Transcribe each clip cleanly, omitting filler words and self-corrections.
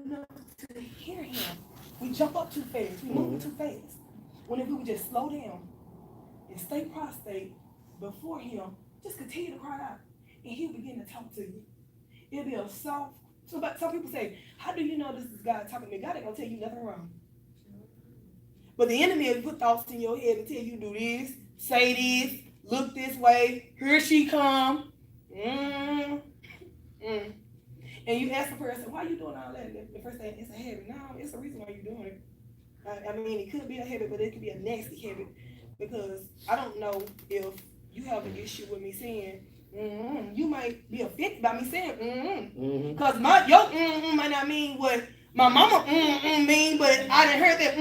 enough to hear him. We jump up too fast. We move too fast. When if we would just slow down and stay prostrate before him, just continue to cry out, and he'll begin to talk to you. It'll be a soft. Some people say, "How do you know this is God talking to me?" God ain't gonna tell you nothing wrong. But the enemy will put thoughts in your head and tell you do this, say this, look this way. Here she come. And you ask the person, "Why are you doing all that?" And the first thing, "It's a habit." No, it's a reason why you're doing it. I mean, it could be a habit, but it could be a nasty habit, because I don't know if you have an issue with me saying, you might be offended by me saying, because your might not mean what my mama mean, but I done heard that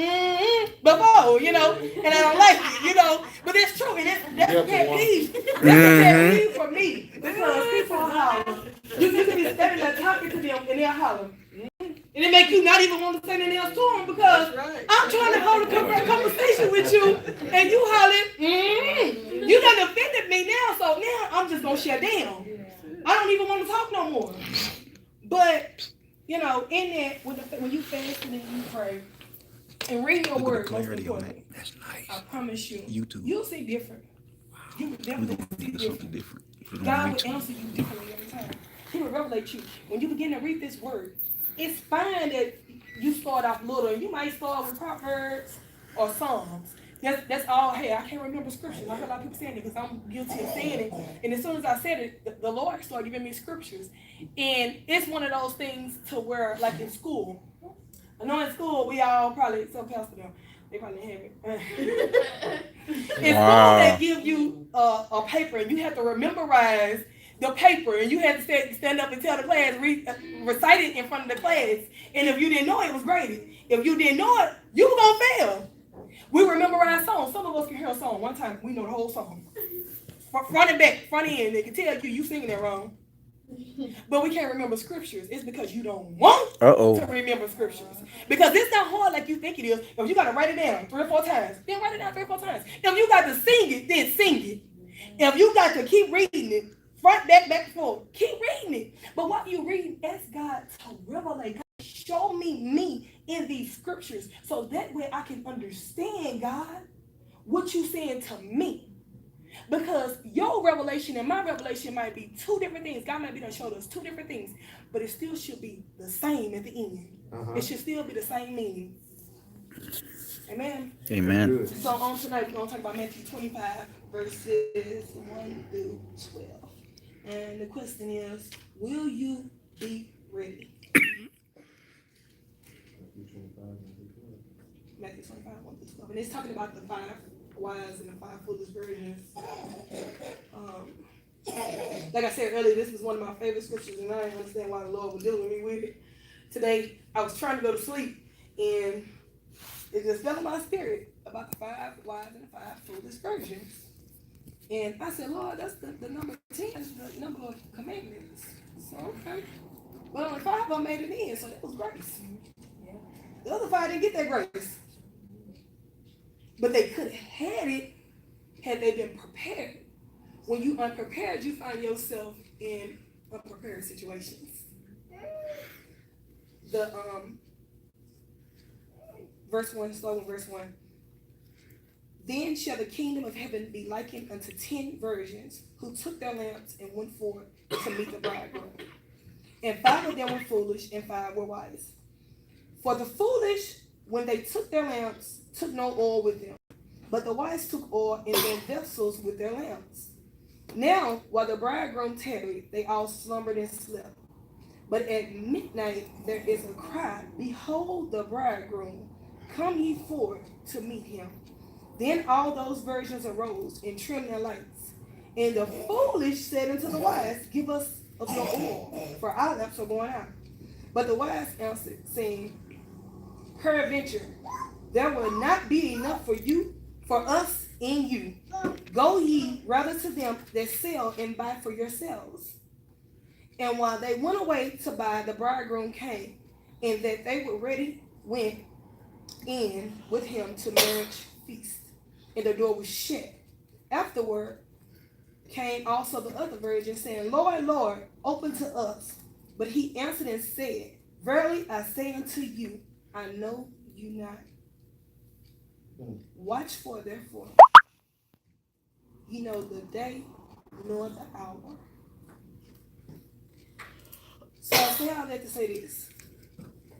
before, and I don't like it, but it's true, and that's a pet peeve. That's a pet peeve for me, because people holler. You can be standing there talking to them, and they'll holler. And it make you not even want to say anything else to them, because I'm trying to hold a conversation with you, and you hollering, you done offended me now, so now I'm just going to shut down. I don't even want to talk no more. But, in that, when you fast and you pray, and read your word, most importantly, that's nice. I promise you, you'll see different. You will definitely see different. God will answer you differently every time. He will revelate you. When you begin to read this word, it's fine that you start off little, and you might start with Proverbs or Psalms. That's all. Hey, I can't remember scriptures. I heard a lot of people saying it because I'm guilty of saying it. And as soon as I said it, the Lord started giving me scriptures. And it's one of those things to where, like in school, I know in school we all probably, some pastor them, they probably have it. In school they give you a paper, and you have to memorize the paper, and you had to stand up and tell the class, recite it in front of the class. And if you didn't know it, it was graded. If you didn't know it, you were gonna fail. We memorize songs. Some of us can hear a song one time, we know the whole song, front and back, front and end. They can tell you singing it wrong, but we can't remember scriptures. It's because you don't want to remember scriptures, because it's not hard like you think it is. If you got to write it down 3 or 4 times, then write it down 3 or 4 times. If you got to sing it, then sing it. If you got to keep reading it, front, back and forth, keep reading it. But while you read, ask God to revelate. God, show me in these scriptures, so that way I can understand, God, what you saying to me. Because your revelation and my revelation might be 2 different things. God might be done showed us 2 different things, but it still should be the same at the end. It should still be the same meaning. Amen. Amen. So on tonight, we're going to talk about Matthew 25, verses 1 through 12. And the question is, will you be ready? Matthew 25, 1 through 12. And it's talking about the 5 wise and the 5 foolish virgins. Like I said earlier, this was one of my favorite scriptures, and I didn't understand why the Lord was dealing with me with it. Today, I was trying to go to sleep, and it just fell in my spirit about the 5 wise and the 5 foolish virgins. And I said, Lord, that's the number 10, the number of commandments. So, okay. But only 5 of them made it in, so that was grace. The other 5 didn't get that grace. But they could have had it had they been prepared. When you unprepared, you find yourself in unprepared situations. The verse 1, slogan verse 1. Then shall the kingdom of heaven be likened unto 10 virgins who took their lamps and went forth to meet the bridegroom. And 5 of them were foolish, and 5 were wise. For the foolish, when they took their lamps, took no oil with them, but the wise took oil in their vessels with their lamps. Now, while the bridegroom tarried, they all slumbered and slept. But at midnight there is a cry, Behold the bridegroom, come ye forth to meet him. Then all those virgins arose and trimmed their lamps. And the foolish said unto the wise, Give us of your oil, for our lamps are going out. But the wise answered, saying, Peradventure, there will not be enough for us in you. Go ye rather to them that sell and buy for yourselves. And while they went away to buy, the bridegroom came, and that they were ready went in with him to marriage feast. And the door was shut. Afterward came also the other virgins, saying, Lord, Lord, open to us. But he answered and said, Verily I say unto you, I know you not. Watch for, therefore, you know the day nor the hour. So I say all that to say this.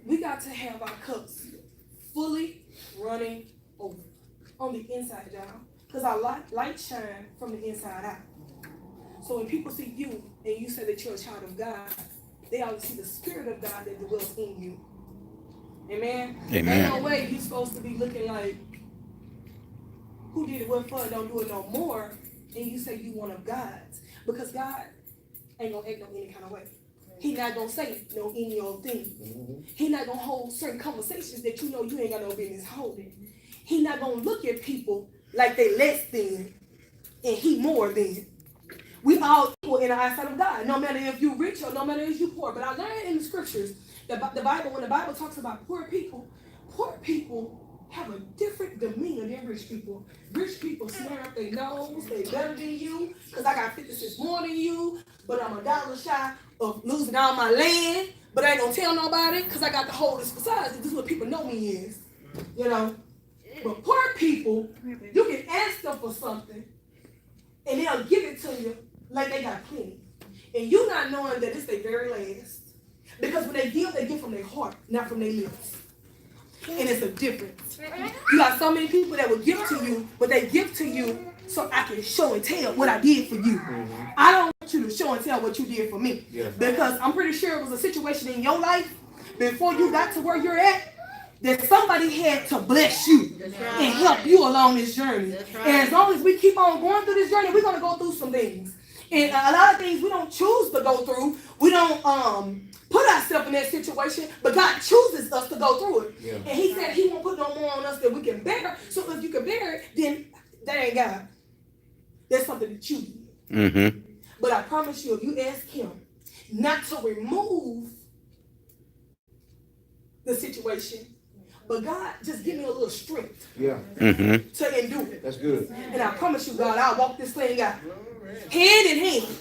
We got to have our cups fully running over on the inside, y'all. Because our light shine from the inside out. So when people see you and you say that you're a child of God, they always see the Spirit of God that dwells in you. Amen? Ain't no way you're supposed to be looking like, who did it what for, don't do it no more, and you say you one of God's. Because God ain't gonna act no any kind of way. He not gonna say no any old thing. He not gonna hold certain conversations that you know you ain't got no business holding. He not gonna look at people like they less than and he more than. We all equal in the eyesight of God, no matter if you rich or no matter if you poor. But I learned in the scriptures that the Bible, when the Bible talks about poor people have a different demeanor than rich people. Rich people snare up their nose, they better than you, because I got 50 cents more than you, but I'm $1 shy of losing all my land, but I ain't gonna tell nobody, because I got the wholeness besides. This is what people know me is, you know. But poor people, you can ask them for something, and they'll give it to you like they got plenty. And you not knowing that it's their very last. Because when they give from their heart, not from their lips. And it's a difference. You got so many people that will give to you, but they give to you so I can show and tell what I did for you. I don't want you to show and tell what you did for me. Because I'm pretty sure it was a situation in your life before you got to where you're at that somebody had to bless you and help you along this journey. And as long as we keep on going through this journey, we're going to go through some things. And a lot of things we don't choose to go through. We don't put ourselves in that situation, but God chooses us to go through it. And he said he won't put no more on us than we can bear. So if you can bear it, then that ain't God. That's something that you did. But I promise you, if you ask him not to remove the situation, but God, just give me a little strength to endure it. That's good. And I promise you, God, I'll walk this thing out. Hand in hand.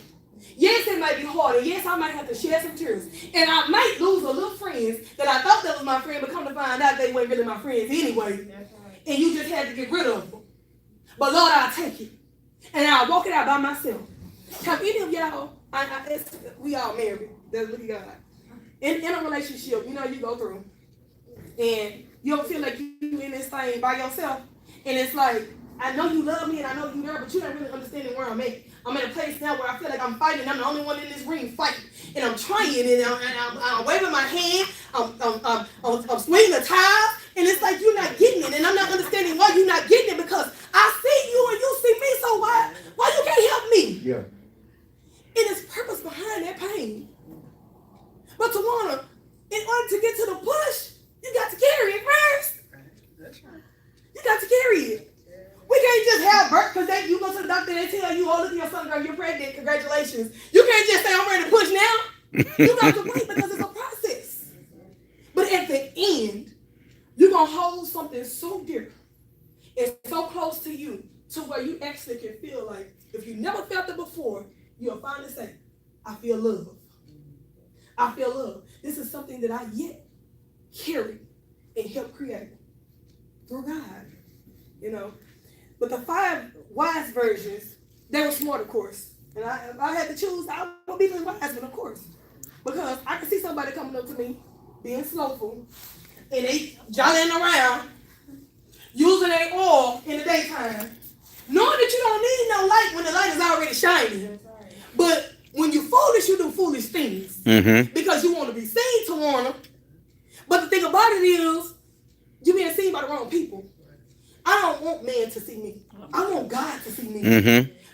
Yes, it might be hard, and yes, I might have to shed some tears. And I might lose a little friends that I thought that was my friend, but come to find out they weren't really my friends anyway. And you just had to get rid of them. But Lord, I'll take it. And I'll walk it out by myself. Have any of y'all, we all married, look at God. In a relationship, you know, you go through, and you don't feel like you in this thing by yourself. And it's like, I know you love me and I know you there, but you don't really understand where I'm at. I'm in a place now where I feel like I'm fighting. I'm the only one in this ring fighting. And I'm trying, and I'm waving my hand. I'm swinging the towel. And it's like you're not getting it. And I'm not understanding why you're not getting it, because I see you and you see me. So why you can't help me? Yeah. And there's purpose behind that pain. But Tawana, in order to get to the push, you got to carry it first. That's right. You got to carry it. We can't just have birth because you go to the doctor and they tell you, oh, look at your son, girl, you're pregnant. Congratulations. You can't just say, I'm ready to push now. You got to wait because it's a process. But at the end, you're going to hold something so dear and so close to you to where you actually can feel like, if you never felt it before, you'll finally say, I feel love. I feel love. This is something that I yet carry and help create through God, you know. But the 5 wise virgins, they were smart, of course. And if I had to choose, I would be the wise one, of course. Because I could see somebody coming up to me, being slowful, and they jollying around, using their oil in the daytime, knowing that you don't need no light when the light is already shining. But when you're foolish, you do foolish things. Because you want to be seen to warn them. But the thing about it is, you're being seen by the wrong people. I don't want man to see me. I want God to see me.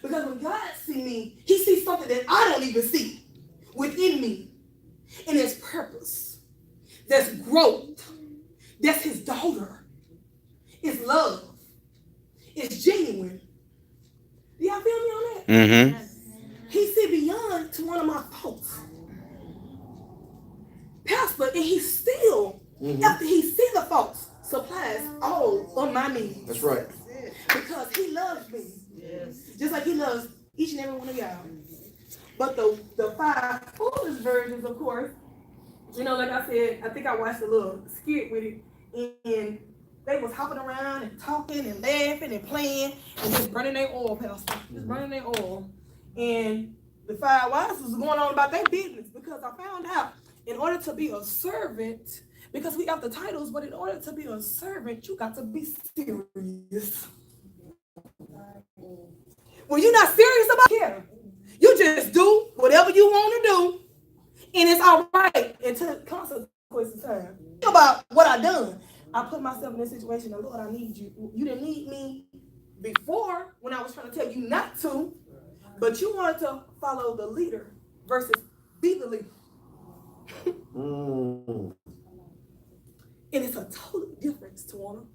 Because when God sees me, he sees something that I don't even see within me. And there's purpose. There's growth. That's his daughter. It's love. It's genuine. Do y'all feel me on that? He see beyond to one of my faults. Pastor, and he still, after he sees the faults, supplies all of my needs. That's right. Because he loves me. Yes. Just like he loves each and every one of y'all. But the 5 foolish virgins, of course, You know, like I said, I think I watched a little skit with it, and they was hopping around and talking and laughing and playing and just burning their oil, Pastor. Just burning their oil. And the 5 wives was going on about their business because I found out in order to be a servant, because we have the titles, but in order to be a servant, you got to be serious. When you're not serious about it, you just do whatever you want to do, and it's all right until consequences time. Think about what I done. I put myself in this situation, and Lord, I need you. You didn't need me before when I was trying to tell you not to, but you wanted to follow the leader versus be the leader. And it's a total difference, Tawana,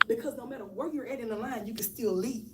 because no matter where you're at in the line, you can still lead.